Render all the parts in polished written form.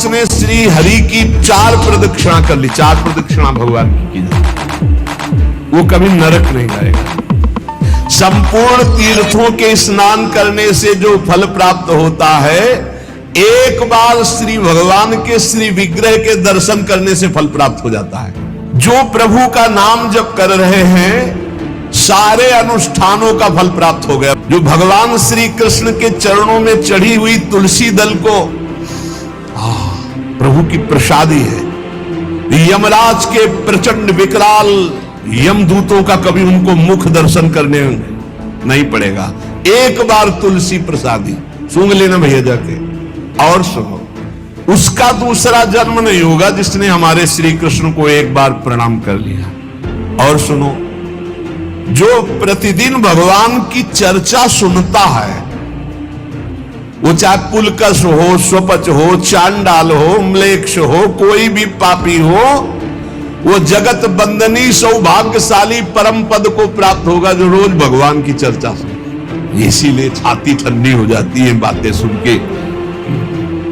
जिसने श्री हरि की 4 प्रदक्षिणा कर ली, 4 प्रदक्षिणा भगवान की जाती, वो कभी नरक नहीं जाएगा। संपूर्ण तीर्थों के स्नान करने से जो फल प्राप्त होता है, एक बार श्री भगवान के श्री विग्रह के दर्शन करने से फल प्राप्त हो जाता है। जो प्रभु का नाम जप कर रहे हैं, सारे अनुष्ठानों का फल प्राप्त हो गया। जो भगवान श्री कृष्ण के चरणों में चढ़ी हुई तुलसी दल को प्रभु की प्रसादी है। यमराज के प्रचंड विकराल यमदूतों का कभी उनको मुख दर्शन करने नहीं पड़ेगा। एक बार तुलसी प्रसादी सूंघ लेना भैया जाके। और सुनो, उसका दूसरा जन्म नहीं होगा जिसने हमारे श्री कृष्ण को एक बार प्रणाम कर लिया। और सुनो, जो प्रतिदिन भगवान की चर्चा सुनता है, वो चाहे पुलकस हो, स्वपच हो, चांडाल हो, म्लेच्छ हो, कोई भी पापी हो, वो जगत बंदनी सौभाग्यशाली परम पद को प्राप्त होगा जो रोज भगवान की चर्चा सुने। इसीलिए छाती ठंडी हो जाती है बातें सुन के।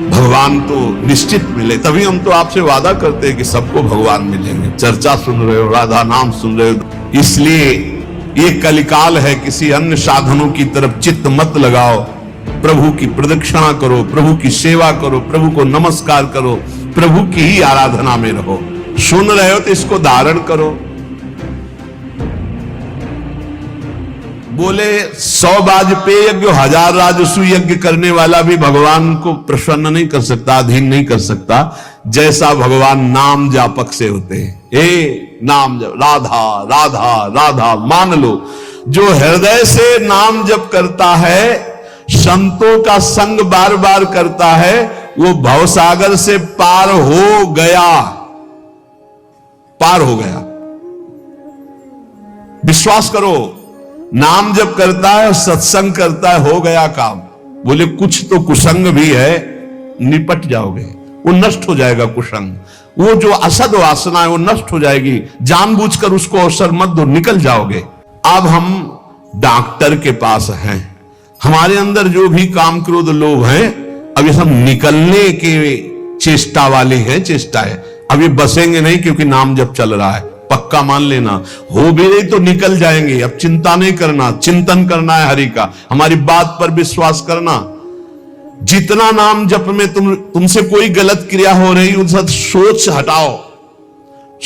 भगवान तो निश्चित मिले, तभी हम तो आपसे वादा करते हैं कि सबको भगवान मिलेंगे। चर्चा सुन रहे हो, राधा नाम सुन रहे हो, इसलिए ये कलिकाल है। किसी अन्य साधनों की तरफ चित्त मत लगाओ। प्रभु की प्रदक्षिणा करो, प्रभु की सेवा करो, प्रभु को नमस्कार करो, प्रभु की ही आराधना में रहो। सुन रहे हो तो इसको धारण करो। बोले 100 वाजपेयी यज्ञ 1000 राजसू यज्ञ करने वाला भी भगवान को प्रसन्न नहीं कर सकता, अधीन नहीं कर सकता, जैसा भगवान नाम जापक से होते हैं। नाम जप, राधा राधा राधा। मान लो, जो हृदय से नाम जप करता है, संतों का संग बार बार करता है, वो भवसागर से पार हो गया, पार हो गया। विश्वास करो, नाम जप करता है, सत्संग करता है, हो गया काम। बोले कुछ तो कुसंग भी है, निपट जाओगे, वो नष्ट हो जाएगा कुसंग। वो जो असद वासना है वो नष्ट हो जाएगी। जानबूझकर उसको अवसर मत दो, निकल जाओगे। अब हम डॉक्टर के पास हैं, हमारे अंदर जो भी काम क्रोध लोभ है, अब ये सब निकलने के चेष्टा वाले हैं, चेष्टा है। अब ये बसेंगे नहीं, क्योंकि नाम जब चल रहा है, पक्का मान लेना। हो भी नहीं तो निकल जाएंगे। अब चिंता नहीं करना, चिंतन करना है हरि का, हमारी बात पर विश्वास करना। जितना नाम जप में तुमसे कोई गलत क्रिया हो रही, उन सब सोच हटाओ।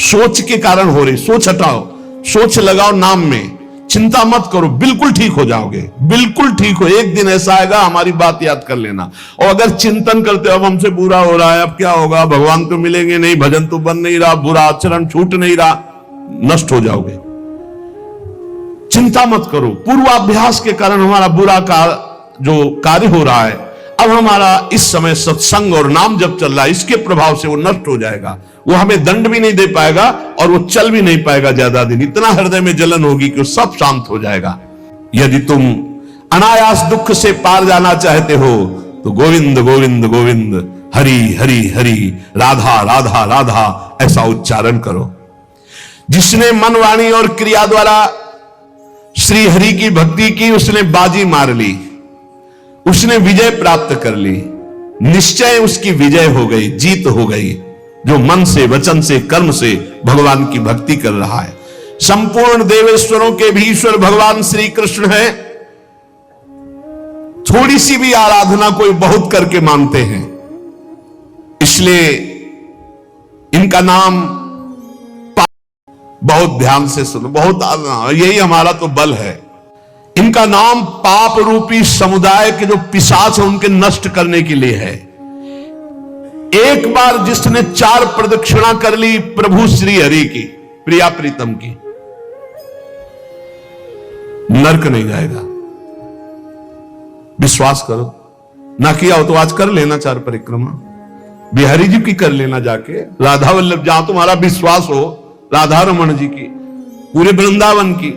सोच के कारण हो रही, सोच हटाओ, सोच लगाओ नाम में। चिंता मत करो, बिल्कुल ठीक हो जाओगे, बिल्कुल ठीक हो। एक दिन ऐसा आएगा, हमारी बात याद कर लेना। और अगर चिंतन करते हो अब हमसे बुरा हो रहा है, अब क्या होगा, भगवान तो मिलेंगे नहीं, भजन तो बन नहीं रहा, बुरा आचरण छूट नहीं रहा, नष्ट हो जाओगे। चिंता मत करो। पूर्वाभ्यास के कारण हमारा बुरा जो कार्य हो रहा है, अब हमारा इस समय सत्संग और नाम जब चल रहा है, इसके प्रभाव से वो नष्ट हो जाएगा। वो हमें दंड भी नहीं दे पाएगा और वो चल भी नहीं पाएगा ज्यादा दिन। इतना हृदय में जलन होगी कि वो सब शांत हो जाएगा। यदि तुम अनायास दुख से पार जाना चाहते हो तो गोविंद गोविंद गोविंद, हरि हरि हरि, राधा राधा राधा, ऐसा उच्चारण करो। जिसने मन, वाणी और क्रिया द्वारा श्री हरि की भक्ति की, उसने बाजी मार ली, उसने विजय प्राप्त कर ली। निश्चय उसकी विजय हो गई, जीत हो गई। जो मन से, वचन से, कर्म से भगवान की भक्ति कर रहा है। संपूर्ण देवेश्वरों के भी ईश्वर भगवान श्री कृष्ण है। थोड़ी सी भी आराधना कोई बहुत करके मानते हैं, इसलिए इनका नाम बहुत ध्यान से सुनो, बहुत यही हमारा तो बल है। इनका नाम पाप रूपी समुदाय के जो पिशाच है उनके नष्ट करने के लिए है। एक बार जिसने 4 प्रदक्षिणा कर ली प्रभु श्री हरि की, प्रिया प्रीतम की, नरक नहीं जाएगा। विश्वास करो। ना किया हो तो आज कर लेना 4 परिक्रमा, बिहारी जी की कर लेना जाके, राधा वल्लभ, जहां तुम्हारा विश्वास हो, राधा रमन जी की, पूरे वृंदावन की।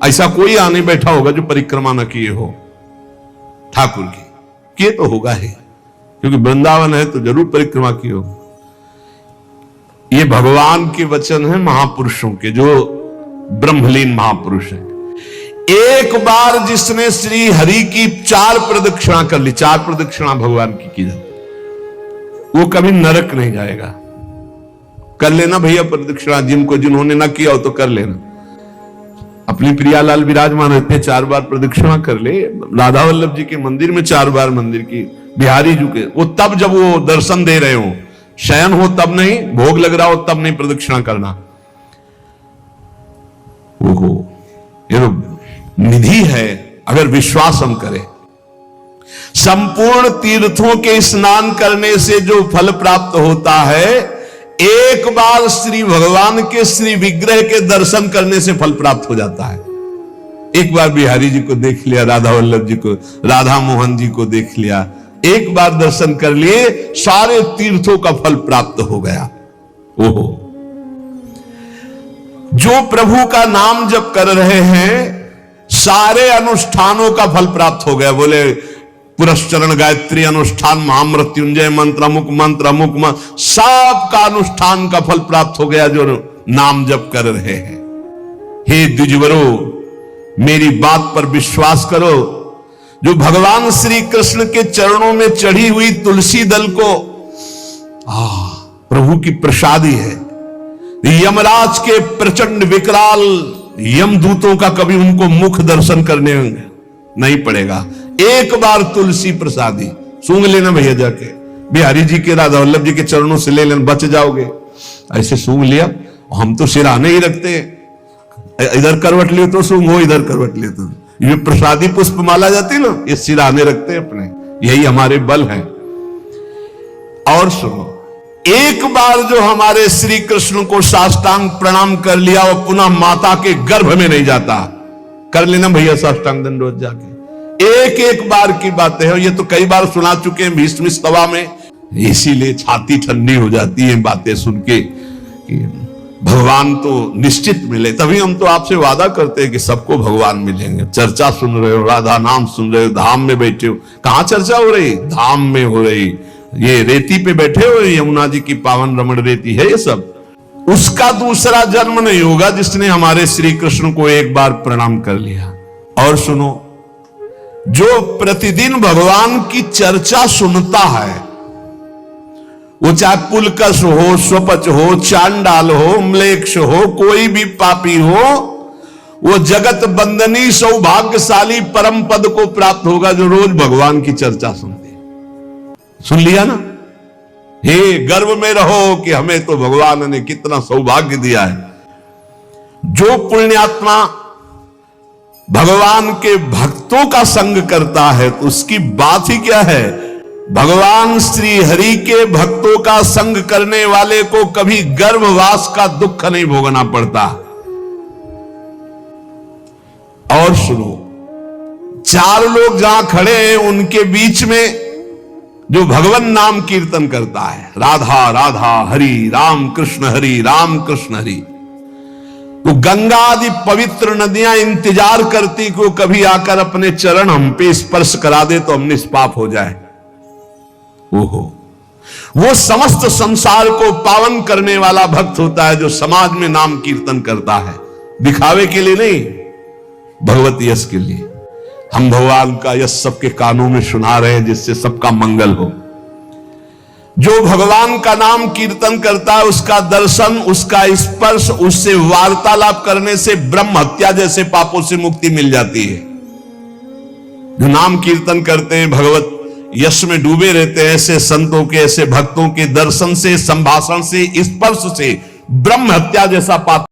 ऐसा कोई आने बैठा होगा जो परिक्रमा न किए हो ठाकुर की, किए तो होगा ही, क्योंकि वृंदावन है तो जरूर परिक्रमा की हो। ये भगवान के वचन है महापुरुषों के, जो ब्रह्मलीन महापुरुष हैं। एक बार जिसने श्री हरि की 4 प्रदक्षिणा कर ली, 4 प्रदक्षिणा भगवान की जाती, वो कभी नरक नहीं जाएगा। कर लेना भैया प्रदक्षिणा, जिन्होंने ना किया हो तो कर लेना। अपनी प्रियालाल विराजमान रहते 4 बार प्रदक्षिणा कर ले। राधा वल्लभ जी के मंदिर में 4 बार मंदिर की, बिहारी जी के, वो तब जब वो दर्शन दे रहे हो, शयन हो तब नहीं, भोग लग रहा हो तब नहीं प्रदक्षिणा करना। ओहो, ये तो निधि है अगर विश्वास हम करें। संपूर्ण तीर्थों के स्नान करने से जो फल प्राप्त होता है, एक बार श्री भगवान के श्री विग्रह के दर्शन करने से फल प्राप्त हो जाता है। एक बार बिहारी जी को देख लिया, राधा वल्लभ जी को, राधा मोहन जी को देख लिया, एक बार दर्शन कर लिए, सारे तीर्थों का फल प्राप्त हो गया। ओहो, जो प्रभु का नाम जप कर रहे हैं, सारे अनुष्ठानों का फल प्राप्त हो गया। बोले पुरस्चरण गायत्री अनुष्ठान, महामृत्युंजय मंत्र, अमुक मंत्र, अमुक मंत्र, सब का अनुष्ठान का फल प्राप्त हो गया जो नाम जप कर रहे हैं। हे द्विजवरो, मेरी बात पर विश्वास करो। जो भगवान श्री कृष्ण के चरणों में चढ़ी हुई तुलसी दल को प्रभु की प्रसादी है। यमराज के प्रचंड विकराल यमदूतों का कभी उनको मुख दर्शन करने नहीं पड़ेगा। एक बार तुलसी प्रसादी सूंघ लेना भैया, जाके बिहारी जी के, राधा वल्लभ जी के चरणों से ले लेना, बच जाओगे। ऐसे सूंघ लिया, हम तो सिराने ही रखते, इधर करवट लियो तो सूंघो, इधर करवट लियो तो। ये प्रसादी पुष्प माला जाती ना, ये सिराने रखते अपने, यही हमारे बल है। और सुनो, एक बार जो हमारे श्री कृष्ण को साष्टांग प्रणाम कर लिया, वो पुनः माता के गर्भ में नहीं जाता। कर लेना भैया साष्टांग दंडवत जाके। एक एक बार की बातें हैं, ये तो कई बार सुना चुके हैं भीष्म सभा में, इसीलिए छाती ठंडी हो जाती है बातें सुन के कि भगवान तो निश्चित मिले। तभी हम तो आपसे वादा करते हैं कि सबको भगवान मिलेंगे। चर्चा सुन रहे हो, राधा नाम सुन रहे हो, धाम में बैठे हो। कहां चर्चा हो रही? धाम में हो रही। ये रेती पे बैठे हो, यमुना जी की पावन रमण रेती है ये सब। उसका दूसरा जन्म नहीं होगा जिसने हमारे श्री कृष्ण को एक बार प्रणाम कर लिया। और सुनो, जो प्रतिदिन भगवान की चर्चा सुनता है, वो चाहे पुलकस हो, स्वपच हो, चांडाल हो, म्लेच्छ हो, कोई भी पापी हो, वो जगत बंदनी सौभाग्यशाली परम पद को प्राप्त होगा जो रोज भगवान की चर्चा सुनते। सुन लिया ना? हे, गर्व में रहो कि हमें तो भगवान ने कितना सौभाग्य दिया है। जो पुण्यात्मा भगवान के भक्तों का संग करता है तो उसकी बात ही क्या है। भगवान श्री हरि के भक्तों का संग करने वाले को कभी गर्भवास का दुख नहीं भोगना पड़ता। और सुनो, 4 लोग जहां खड़े हैं उनके बीच में जो भगवान नाम कीर्तन करता है, राधा राधा हरि राम कृष्ण हरि राम कृष्ण हरि, तो गंगा आदि पवित्र नदियां इंतजार करती कि वो कभी आकर अपने चरण हम पे स्पर्श करा दे तो हम निष्पाप हो जाए। ओहो, वो समस्त संसार को पावन करने वाला भक्त होता है जो समाज में नाम कीर्तन करता है, दिखावे के लिए नहीं, भगवत यश के लिए। हम भगवान का यश सबके कानों में सुना रहे हैं जिससे सबका मंगल हो। जो भगवान का नाम कीर्तन करता है उसका दर्शन, उसका स्पर्श, उससे वार्तालाप करने से ब्रह्म हत्या जैसे पापों से मुक्ति मिल जाती है। जो नाम कीर्तन करते हैं, भगवत यश में डूबे रहते हैं, ऐसे संतों के, ऐसे भक्तों के दर्शन से, संभाषण से, स्पर्श से ब्रह्म हत्या जैसा पाप